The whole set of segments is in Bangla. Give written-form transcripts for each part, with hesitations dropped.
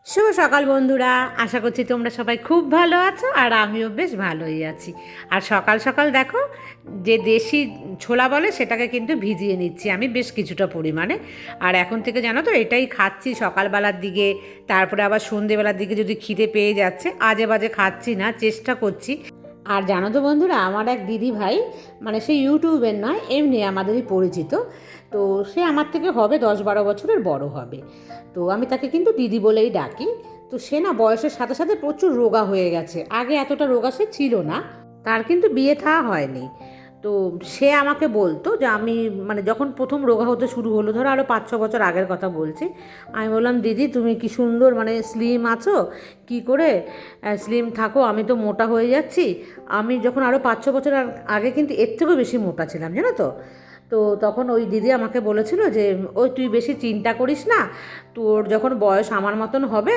শুভ সকাল বন্ধুরা, আশা করছি তোমরা সবাই খুব ভালো আছো আর আমিও বেশ ভালোই আছি। আর সকাল সকাল দেখো, যে দেশি ছোলা বলে সেটাকে কিন্তু ভিজিয়ে নিচ্ছি আমি বেশ কিছুটা পরিমাণে। আর এখন থেকে জানো তো এটাই খাচ্ছি সকালবেলার দিকে, তারপরে আবার সন্ধেবেলার দিকে যদি খিদে পেয়ে যাচ্ছে আজে বাজে খাচ্ছি না, চেষ্টা করছি। আর জানো তো বন্ধুরা, আমার এক দিদি ভাই, মানে সে ইউটিউবের নয়, এমনি আমাদেরই পরিচিত। তো সে আমার থেকে হবে 10-12 বছরের বড় হবে। তো আমি তাকে কিন্তু দিদি বলেই ডাকি। তো সে না বয়সের সাথে সাথে প্রচুর রোগা হয়ে গেছে, আগে এতটা রোগা সে ছিল না। তার কিন্তু বিয়ে থা হয়নি। তো সে আমাকে বলতো যে আমি, মানে যখন প্রথম রোগা হতে শুরু হলো, ধরো আরও 5-6 বছর আগের কথা বলছি, আমি বললাম দিদি তুমি কি সুন্দর মানে স্লিম আছো, কি করে স্লিম থাকো, আমি তো মোটা হয়ে যাচ্ছি। আমি যখন আরও 5-6 বছর আগে কিন্তু এর থেকেও বেশি মোটা ছিলাম, জানো তো। তো তখন ওই দিদি আমাকে বলেছিল যে ওই তুই বেশি চিন্তা করিস না, তোর যখন বয়স আমার মতন হবে,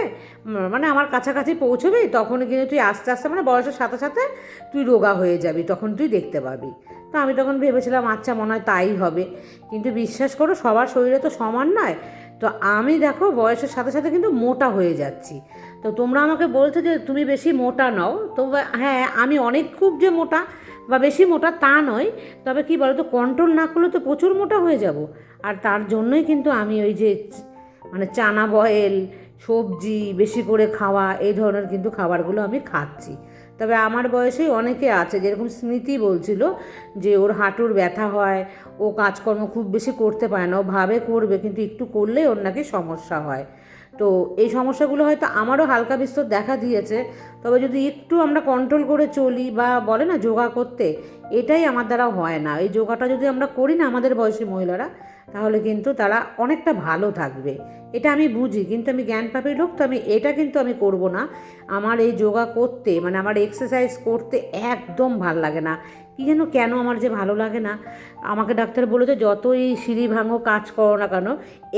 মানে আমার কাছাকাছি পৌঁছবি, তখন কিন্তু তুই আস্তে আস্তে মানে বয়সের সাথে সাথে তুই রোগা হয়ে যাবি, তখন তুই দেখতে পাবি। তো আমি তখন ভেবেছিলাম আচ্ছা মনে হয় তাই হবে। কিন্তু বিশ্বাস করো, সবার শরীরে তো সমান নয়। তো আমি দেখো বয়সের সাথে সাথে কিন্তু মোটা হয়ে যাচ্ছি। তো তোমরা আমাকে বলছো যে তুমি বেশি মোটা নও, তো হ্যাঁ আমি অনেক খুব যে মোটা বা বেশি মোটা তা নয়। তবে কি বলো তো, কন্ট্রোল না করলে তো প্রচুর মোটা হয়ে যাব। আর তার জন্যই কিন্তু আমি ওই যে মানে চানা বয়েল, সবজি বেশি করে খাওয়া, এই ধরনের কিন্তু খাবারগুলো আমি খাচ্ছি। তবে আমার বয়সেই অনেকে আছে, যেরকম স্মৃতি বলছিল যে ওর হাঁটুর ব্যথা হয়, ও কাজকর্ম খুব বেশি করতে পারে না, ও ভাবে করবে কিন্তু একটু করলেই ওর নাকি সমস্যা হয়। তো এই সমস্যাগুলো হয়তো আমারও হালকা বিস্তর দেখা দিয়েছে। তবে যদি একটু আমরা কন্ট্রোল করে চলি, বা বলে না যোগা করতে, এটাই আমার দ্বারা হয় না। এই যোগাটা যদি আমরা করি না আমাদের বয়সী মহিলারা, তাহলে কিন্তু তারা অনেকটা ভালো থাকবে। এটা আমি বুঝি, কিন্তু আমি জ্ঞানপাপী লোক, তো আমি এটা কিন্তু আমি করব না। আমার এই যোগা করতে, মানে আমার এক্সারসাইজ করতে একদম ভাল লাগে না। কী যেন কেন আমার যে ভালো লাগে না। আমাকে ডাক্তার বলেছে যতই সিঁড়ি ভাঙো কাজ করো না কেন,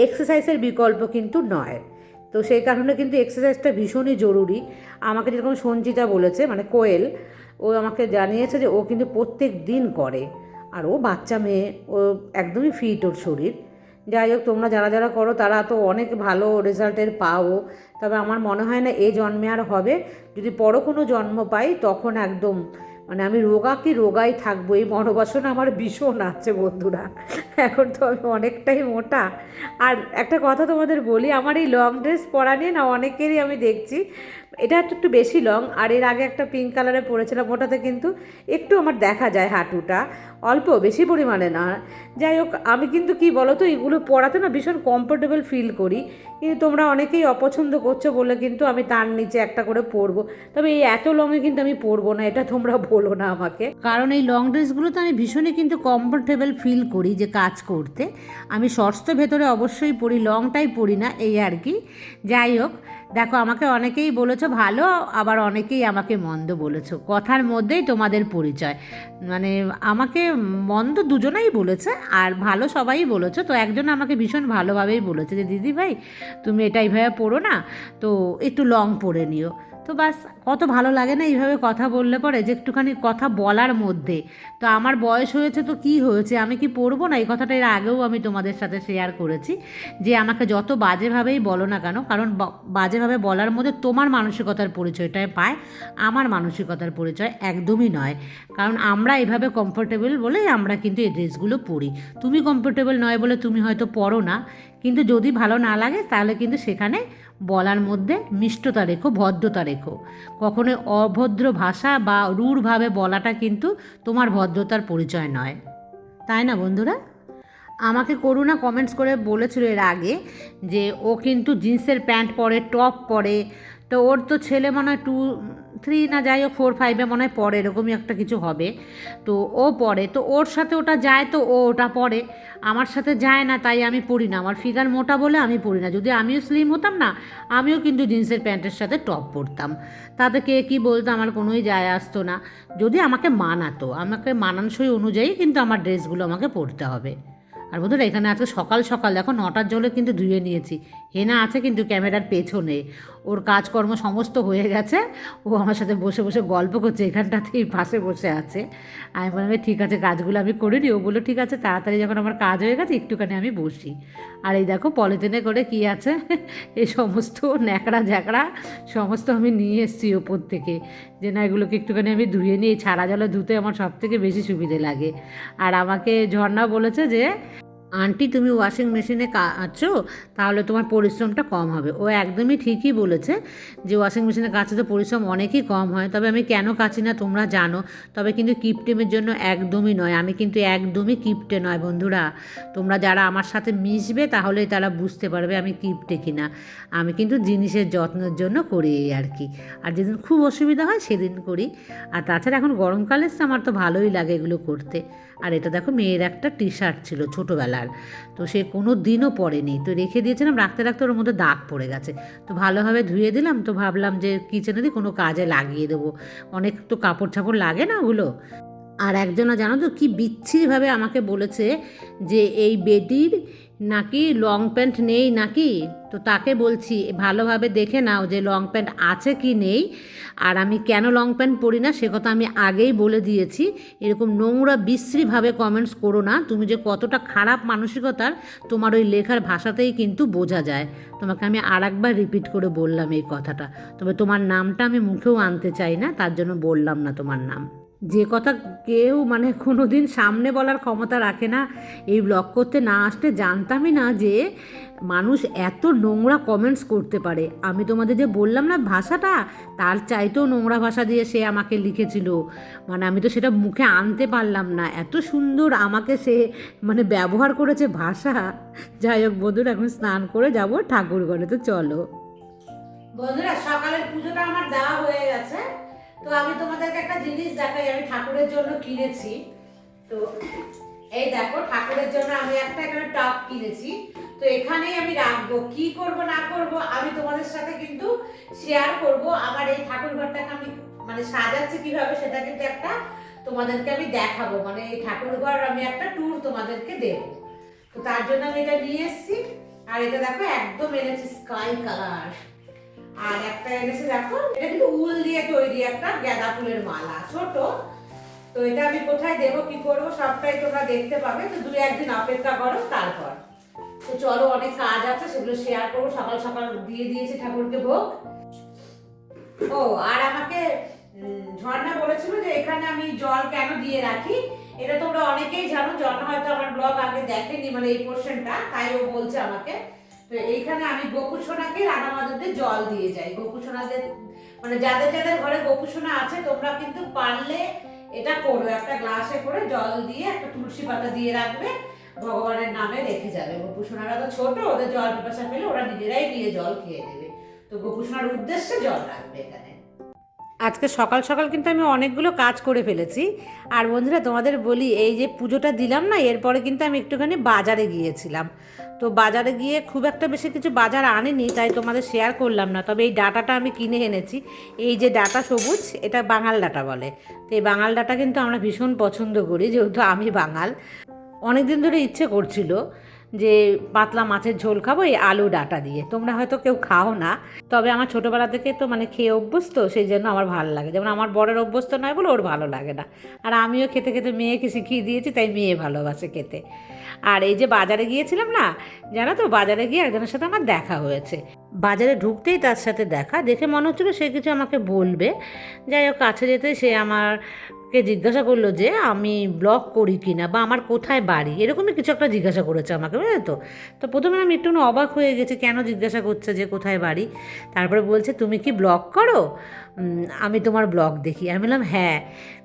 এক্সারসাইজের বিকল্প কিন্তু নয়। তো সেই কারণে কিন্তু এক্সারসাইজটা ভীষণই জরুরি। আমাকে যেরকম সঞ্চিতা বলেছে, মানে কোয়েল, ও আমাকে জানিয়েছে যে ও কিন্তু প্রত্যেক দিন করে। আর ও বাচ্চা মেয়ে, ও একদমই ফিট ওর শরীর। যাই হোক, তোমরা যারা যারা করো তারা তো অনেক ভালো রেজাল্টের পাও। তবে আমার মনে হয় না এই জন্মে আর হবে। যদি পরও কোনো জন্ম পাই তখন একদম মানে আমি রোগা কি রোগাই থাকবো, এই মনোবাসনা আমার ভীষণ আছে বন্ধুরা। এখন তো আমি অনেকটাই মোটা। আর একটা কথা তোমাদের বলি, আমার এই লং ড্রেস পরা নিয়ে না অনেকেরই আমি দেখছি, এটা একটু বেশি লং, আর এর আগে একটা পিঙ্ক কালারে পরেছিলাম, ওটাতে কিন্তু একটু আমার দেখা যায় হাঁটুটা, অল্প, বেশি পরিমাণে না। যাই হোক, আমি কিন্তু কি বলো তো, এগুলো পরাতে না ভীষণ কমফোর্টেবল ফিল করি। কিন্তু তোমরা অনেকেই অপছন্দ করছো বলে কিন্তু আমি তার নিচে একটা করে পরবো। তবে এই এত লংয়ে কিন্তু আমি পরবো না, এটা তোমরা বলো না আমাকে, কারণ এই লং ড্রেসগুলোতে আমি ভীষণই কিন্তু কমফোর্টেবল ফিল করি যে কাজ করতে। আমি শর্টস তো ভেতরে অবশ্যই পরি, লংটাই পরি না, এই আর কি। যাই হোক, দেখো আমাকে অনেকেই বলেছো ভালো, আবার অনেকেই আমাকে মন্দ বলেছো, কথার মধ্যেই তোমাদের পরিচয়। মানে আমাকে মন্দ দুজনেই বলেছে, আর ভালো সবাই বলেছো। তো একজন আমাকে ভীষণ ভালোভাবেই বলেছে যে দিদি ভাই তুমি এটা এইভাবে পড়ো না, তো একটু লং পরে নিও। তো বাস, কত ভালো লাগে না এইভাবে কথা বললে পরে, যে একটুখানি কথা বলার মধ্যে। তো আমার বয়স হয়েছে তো কি হয়েছে, আমি কি পড়বো না? এই কথাটা এর আগেও আমি তোমাদের সাথে শেয়ার করেছি, যে আমাকে যত বাজেভাবেই বলো না কেন, কারণ বাজেভাবে বলার মধ্যে তোমার মানসিকতার পরিচয়টাই পায়, আমার মানসিকতার পরিচয় একদমই নয়। কারণ আমরা এভাবে কমফোর্টেবল বলেই আমরা কিন্তু এই ড্রেসগুলো পরি। তুমি কমফোর্টেবল নয় বলে তুমি হয়তো পরো না, কিন্তু যদি ভালো না লাগে তাহলে কিন্তু সেখানে বলার মধ্যে মিষ্টতা রেখো, ভদ্রতা রেখো। কখনোই অভদ্র ভাষা বা রূঢ়ভাবে বলাটা কিন্তু তোমার ভদ্রতার পরিচয় নয়, তাই না বন্ধুরা? আমাকে করুণা কমেন্টস করে বলেছিল এর আগে যে ও কিন্তু জিন্সের প্যান্ট পরে, টপ পরে। তো ওর তো ছেলে মনে হয় 2-3 না যাই হোক 4-5 মনে হয় পরে, এরকমই একটা কিছু হবে। তো ও পরে, তো ওর সাথে ওটা যায়, তো ও ওটা পরে। আমার সাথে যায় না, তাই আমি পরি না। আমার ফিগার মোটা বলে আমি পরি না। যদি আমিও স্লিম হতাম না, আমিও কিন্তু জিন্সের প্যান্টের সাথে টপ পরতাম। তাতে কে কী বলতো আমার কোনোই যায় আসতো না, যদি আমাকে মানাতো। আমাকে মানানসই অনুযায়ী কিন্তু আমার ড্রেসগুলো আমাকে পরতে হবে। আর বন্ধুরা, এখানে আজকে সকাল সকাল দেখো 9টার জলে কিন্তু ধুয়ে নিয়েছি। হেনা আছে কিন্তু ক্যামেরার পেছনে, ওর কাজকর্ম সমস্ত হয়ে গেছে, ও আমার সাথে বসে বসে গল্প করছে, এখানটাতেই পাশে বসে আছে। আমি বললাম ঠিক আছে কাজগুলো আমি করে নিই, ও বললো ঠিক আছে তাড়াতাড়ি যখন আমার কাজ হয়ে গেছে একটুখানি আমি বসি। আর এই দেখো পলিথিনে করে কি আছে এই সমস্ত ন্যাকড়া ঝ্যাকড়া সমস্ত আমি নিয়ে এসেছি ওপর থেকে, যে না এগুলোকে একটুখানি আমি ধুয়ে নিই, ছাড়া জলে ধুতে আমার সব থেকে বেশি সুবিধে লাগে। আর আমাকে ঝর্ণা বলেছে যে আন্টি তুমি ওয়াশিং মেশিনে কাচো তাহলে তোমার পরিশ্রমটা কম হবে। ও একদমই ঠিকই বলেছে যে ওয়াশিং মেশিনে কাচতে তো পরিশ্রম অনেকই কম হয়, তবে আমি কেন কাচি না তোমরা জানো, তবে কিন্তু কিপটেমের জন্য একদমই নয়, আমি কিন্তু একদমই কিপটে নয় বন্ধুরা। তোমরা যারা আমার সাথে মিশবে তাহলেই তারা বুঝতে পারবে আমি কিপটে কিনা। আমি কিন্তু জিনিসের যত্নের জন্য করি এই আর কি, আর যেদিন খুব অসুবিধা হয় সেদিন করি। আর তাছাড়া এখন গরমকালে এসছে আমার তো ভালোই লাগে এগুলো করতে। আর এটা দেখো মেয়ের একটা টি শার্ট ছিল ছোটোবেলার, তো সে কোনো দিনও পরেনি, তো রেখে দিয়েছিলাম, রাখতে রাখতে ওর মধ্যে দাগ পড়ে গেছে, তো ভালোভাবে ধুয়ে দিলাম, তো ভাবলাম যে কিচেনেরই কোনো কাজে লাগিয়ে দেবো, অনেক তো কাপড় ছাপড় লাগে না ওগুলো। আর একজনা জানো তো কি বিচ্ছিরিভাবে আমাকে বলেছে যে এই বেটির নাকি লং প্যান্ট নেই নাকি, তো তাকে বলছি ভালোভাবে দেখে নাও যে লং প্যান্ট আছে কি নেই। আর আমি কেন লং প্যান্ট পরি না সে কথা আমি আগেই বলে দিয়েছি, এরকম নোংরা বিশ্রীভাবে কমেন্টস করো না, তুমি যে কতটা খারাপ মানসিকতার তোমার ওই লেখার ভাষাতেই কিন্তু বোঝা যায়। তোমাকে আমি আর একবার রিপিট করে বললাম এই কথাটা, তবে তোমার নামটা আমি মুখেও আনতে চাই না, তার জন্য বললাম না তোমার নাম। যে কথা কেউ মানে কোনো দিন সামনে বলার ক্ষমতা রাখে না, এই ব্লগ করতে না আসলে জানতামই না যে মানুষ এত নোংরা কমেন্টস করতে পারে। আমি তোমাদের যে বললাম না ভাষাটা, তার চাইতেও নোংরা ভাষা দিয়ে সে আমাকে লিখেছিল, মানে আমি তো সেটা মুখে আনতে পারলাম না, এত সুন্দর আমাকে সে মানে ব্যবহার করেছে ভাষা। যাই হোক বন্ধুরা এখন স্নান করে যাব ঠাকুর ঘরে, তো চলো বন্ধুরা সকালের পুজোটা আমার দেওয়া হয়ে গেছে। তো আমি তোমাদেরকে একটা জিনিস দেখাই, আমি ঠাকুরের জন্য কিনেছি। তো এই দেখো ঠাকুরের জন্য আমি একটা এখানে টব কিনেছি, তো এখানেই আমি রাখবো, কি করব না করব আমি তোমাদের সাথে কিন্তু শেয়ার করব। আমার এই ঠাকুর ঘরটাকে আমি মানে সাজাচ্ছি কিভাবে সেটা কিন্তু একটা তোমাদেরকে আমি দেখাবো, মানে এই ঠাকুর ঘর আমি একটা ট্যুর তোমাদেরকে দেব। তো তার জন্য আমি এটা নিয়ে এসেছি। আর এটা দেখো একদম এনেছি স্কাই কালার, আর একটা এনেছে দেখো এটা কিন্তু উল দিয়ে তৈরি একটা গাঁদা ফুলের মালা ছোট। তো এটা আমি কোথায় দেব কি করব সবটাই তোমরা দেখতে পাবে, তো দুই একদিন অপেক্ষা করো তারপর। তো চলো অনেক কাজ আছে সেগুলো শেয়ার করবো, সকাল সকাল দিয়ে দিয়েছি ঠাকুরকে ভোগ। ও আর আমাকে ঝর্ণা বলেছিল যে এখানে আমি জল কেন দিয়ে রাখি, এটা তোমরা অনেকেই জানো, ঝর্ণা হয়তো আমার ব্লগ আগে দেখেনি মানে এই পোর্শনটা, তাই ও বলছে আমাকে। তো এইখানে আমি গোপুসোনাকে রাঙা মাদুরদের জল দিয়ে যাই, গোপুসোনাদের মানে যাদের যাদের ঘরে গোপুসোনা আছে তোমরা কিন্তু পারলে এটা করো, একটা গ্লাসে করে জল দিয়ে একটা তুলসী পাতা দিয়ে রাখবে, ভগবানের নামে রেখে যাবে। গোপুসোনারা তো ছোট, ওদের জল পিপাসা পেলে ওরা নিজেরাই গিয়ে জল খেয়ে দেবে, তো গোপুসোনার উদ্দেশ্যে জল রাখবে এখানে। আজকে সকাল সকাল কিন্তু আমি অনেকগুলো কাজ করে ফেলেছি। আর বন্ধুরা তোমাদের বলি এই যে পুজোটা দিলাম না, এরপরে কিন্তু আমি একটুখানি বাজারে গিয়েছিলাম। তো বাজারে গিয়ে খুব একটা বেশি কিছু বাজার আনিনি, তাই তোমাদের শেয়ার করলাম না, তবে এই ডাঁটাটা আমি কিনে এনেছি। এই যে ডাঁটা সবুজ, এটা বাঙাল ডাঁটা বলে। তো এই বাঙাল ডাঁটা কিন্তু আমরা ভীষণ পছন্দ করি, যেহেতু আমি বাঙাল। অনেক দিন ধরে ইচ্ছে করছিল যে পাতলা মাছের ঝোল খাবো এই আলু ডাঁটা দিয়ে, তোমরা হয়তো কেউ খাও না, তবে আমার ছোটোবেলা থেকে তো মানে খেয়ে অভ্যস্ত, সেই জন্য আমার ভালো লাগে। যেমন আমার বরের অভ্যস্ত নয় বলে ওর ভালো লাগে না, আর আমিও খেতে খেতে মেয়েকে শিখিয়ে দিয়েছি, তাই মেয়ে ভালোবাসে খেতে। আর এই যে বাজারে গিয়েছিলাম না, জানো তো বাজারে গিয়ে একজনের সাথে আমার দেখা হয়েছে। বাজারে ঢুকতেই তার সাথে দেখা, দেখে মনে হচ্ছিলো সে কিছু আমাকে বলবে। যাই হোক কাছে যেতে সে আমারকে জিজ্ঞাসা করলো যে আমি ব্লগ করি কি না বা আমার কোথায় বাড়ি, এরকমই কিছু একটা জিজ্ঞাসা করেছে আমাকে, বুঝলে তো। তো প্রথমে আমি একটু অবাক হয়ে গেছি কেন জিজ্ঞাসা করছে যে কোথায় বাড়ি। তারপরে বলছে তুমি কি ব্লগ করো, আমি তোমার ব্লগ দেখি। আমি বললাম হ্যাঁ।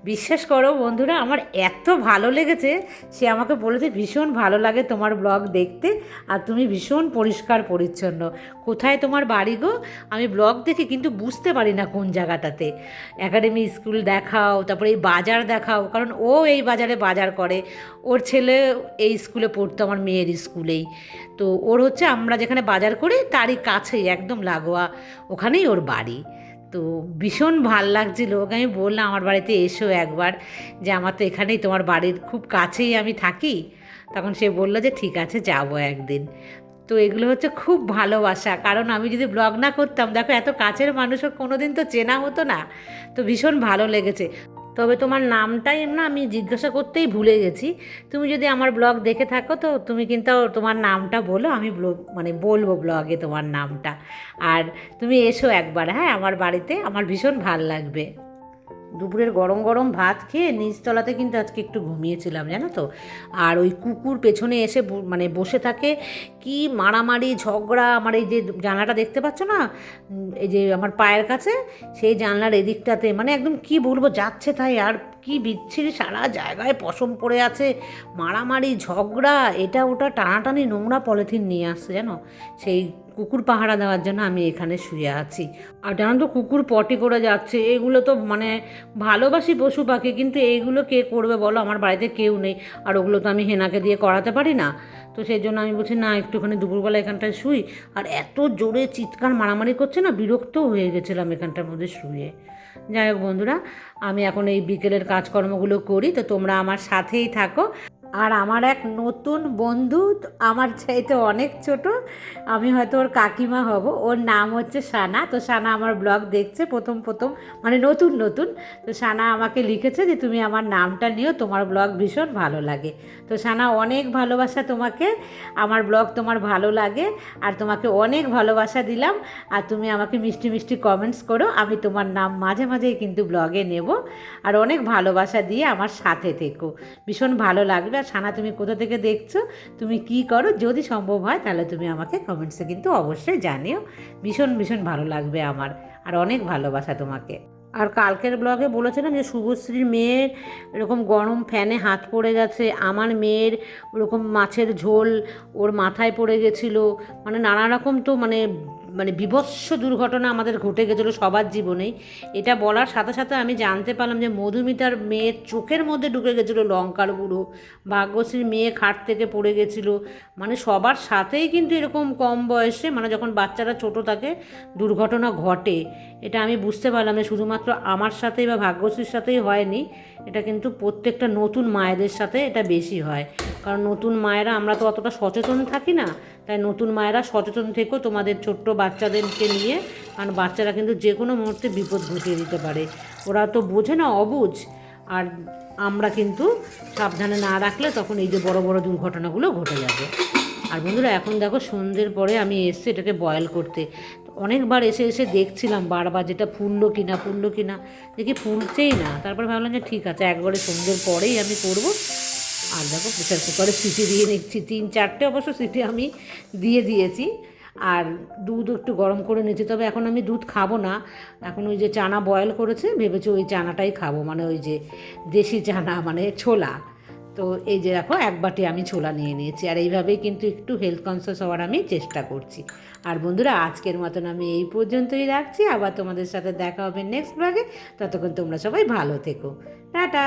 বিশ্বাস করো বন্ধুরা আমার এত ভালো লেগেছে, সে আমাকে বলেছে ভীষণ ভালো লাগে তোমার ব্লগ দেখতে, আর তুমি ভীষণ পরিষ্কার পরিচ্ছন্ন। কোথায় তোমার বাড়ি গো? আমি ব্লগ দেখি কিন্তু বুঝতে পারি না কোন জায়গাটাতে। একাডেমি স্কুল দেখাও, তারপরে এই বাজার দেখাও, কারণ ও এই বাজারে বাজার করে, ওর ছেলে এই স্কুলে পড়তো আমার মেয়ের স্কুলেই। তো ওর হচ্ছে আমরা যেখানে বাজার করি তারই কাছেই একদম লাগোয়া, ওখানেই ওর বাড়ি। তো ভীষণ ভাল লাগছিল, ওকে আমি বললাম আমার বাড়িতে এসো একবার, যে আমার তো এখানেই তোমার বাড়ির খুব কাছেই আমি থাকি। তখন সে বললো যে ঠিক আছে যাবো একদিন। তো এগুলো হচ্ছে খুব ভালোবাসা, কারণ আমি যদি ব্লগ না করতাম, দেখো এত কাছের মানুষও কোনো দিন তো চেনা হতো না। তো ভীষণ ভালো লেগেছে। তবে তোমার নামটাই না আমি জিজ্ঞাসা করতেই ভুলে গেছি। তুমি যদি আমার ব্লগ দেখে থাকো তো তুমি কিন্তু তোমার নামটা বলো, আমি মানে বলবো ব্লগে তোমার নামটা। আর তুমি এসো একবার, হ্যাঁ, আমার বাড়িতে, আমার ভীষণ ভাল লাগবে। দুপুরের গরম গরম ভাত খেয়ে নিচতলাতে কিন্তু আজকে একটু ঘুমিয়েছিলাম, জানো তো। আর ওই কুকুর পেছনে এসে মানে বসে থাকে, কি মারামারি ঝগড়া। আমার এই যে জানলাটা দেখতে পাচ্ছ না, এই যে আমার পায়ের কাছে, সেই জানলার এদিকটাতে মানে একদম কি বলবো, যাচ্ছে তাই। আর কি বিচ্ছিরি, সারা জায়গায় পশম পড়ে আছে, মারামারি ঝগড়া, এটা ওটা টানাটানি, নোংরা পলিথিন নিয়ে আসছে জানো। সেই কুকুর পাহারা দেওয়ার জন্য আমি এখানে শুয়ে আছি। আর জানো তো কুকুর পটি করে যাচ্ছে, এগুলো তো মানে ভালোবাসি পশু পাখি, কিন্তু এইগুলো কে করবে বলো, আমার বাড়িতে কেউ নেই। আর ওগুলো তো আমি হেনাকে দিয়ে করাতে পারি না। তো সেই জন্য আমি বলছি না, একটুখানি দুপুরবেলা এখানটায় শুই। আর এত জোরে চিৎকার মারামারি করছে না, বিরক্তও হয়ে গেছিলাম এখানটার মধ্যে শুয়ে। যাই হোক বন্ধুরা, আমি এখন এই বিকেলের কাজকর্মগুলো করি, তো তোমরা আমার সাথেই থাকো। আর আমার এক নতুন বন্ধু, আমার চাইতে অনেক ছোট, আমি হয়তো ওর কাকিমা হব, ওর নাম হচ্ছে সানা। তো সানা আমার ব্লগ দেখছে প্রথম প্রথম, মানে নতুন নতুন। তো সানা আমাকে লিখেছে যে তুমি আমার নামটা নিও, তোমার ব্লগ ভীষণ ভালো লাগে। তো সানা, অনেক ভালোবাসা তোমাকে, আমার ব্লগ তোমার ভালো লাগে, আর তোমাকে অনেক ভালোবাসা দিলাম। আর তুমি আমাকে মিষ্টি মিষ্টি কমেন্টস করো, আমি তোমার নাম মাঝে মাঝেই কিন্তু ব্লগে নেব। আর অনেক ভালোবাসা দিয়ে আমার সাথে থেকো, ভীষণ ভালো লাগবে। আর সানা, তুমি কোথা থেকে দেখছো, তুমি কি করো, যদি সম্ভব হয় তাহলে তুমি আমাকে কমেন্টসে কিন্তু অবশ্যই জানিও, ভীষণ ভীষণ ভালো লাগবে আমার। আর অনেক ভালোবাসা তোমাকে। আর কালকের ব্লগে বলেছিলাম যে শুভশ্রীর মেয়ের এরকম গরম ফ্যানে হাত পড়ে গেছে, আমার মেয়ের ওরকম মাছের ঝোল ওর মাথায় পড়ে গেছিলো, মানে নানা রকম তো মানে মানে বিভৎস দুর্ঘটনা আমাদের ঘটে গেছিলো সবার জীবনেই। এটা বলার সাথে সাথে আমি জানতে পারলাম যে মধুমিতার মেয়ের চোখের মধ্যে ঢুকে গেছিলো লঙ্কার গুঁড়ো, ভাগ্যশ্রীর মেয়ে খাট থেকে পড়ে গেছিলো। মানে সবার সাথেই কিন্তু এরকম কম বয়সে, মানে যখন বাচ্চারা ছোট থাকে, দুর্ঘটনা ঘটে। এটা আমি বুঝতে পারলাম যে শুধুমাত্র আমার সাথেই বা ভাগ্যশ্রীর সাথেই হয়নি, এটা কিন্তু প্রত্যেকটা নতুন মায়েদের সাথে এটা বেশি হয়। কারণ নতুন মায়েরা আমরা তো অতটা সচেতন থাকি না, তাই নতুন মায়েরা সচেতন থেকেও তোমাদের ছোট্ট বাচ্চাদেরকে নিয়ে, কারণ বাচ্চারা কিন্তু যে কোনো মুহূর্তে বিপদ ঘটিয়ে দিতে পারে, ওরা তো বোঝে না, অবুঝ। আর আমরা কিন্তু সাবধানে না রাখলে তখন এই যে বড় বড় দুর্ঘটনাগুলো ঘটে যাবে। আর বন্ধুরা, এখন দেখো সন্ধ্যের পরে আমি এসছি এটাকে বয়েল করতে। অনেকবার এসে এসে দেখছিলাম বারবার যেটা ফুললো কিনা, দেখি ফুলছেই না। তারপরে ভাবলাম যে ঠিক আছে, একবারে সন্ধ্যের পরেই আমি করবো। আর দেখো প্রেশার কুকারে সিটি দিয়ে নিচ্ছি, 3-4টে অবশ্য সিটি আমি দিয়ে দিয়েছি। আর দুধ একটু গরম করে নিচ্ছি, তবে এখন আমি দুধ খাবো না। এখন ওই যে চানা বয়েল করেছে, ভেবেছি ওই চানাটাই খাবো, মানে ওই যে দেশি চানা, মানে ছোলা। তো এই যে দেখো এক বাটি আমি ছোলা নিয়ে নিয়েছি। আর এইভাবেই কিন্তু একটু হেলথ কনসিয়াস হওয়ার আমি চেষ্টা করছি। আর বন্ধুরা, আজকের মতন আমি এই পর্যন্তই রাখছি, আবার তোমাদের সাথে দেখা হবে নেক্সট ব্লগে। ততক্ষণ তোমরা সবাই ভালো থেকো, টাটা।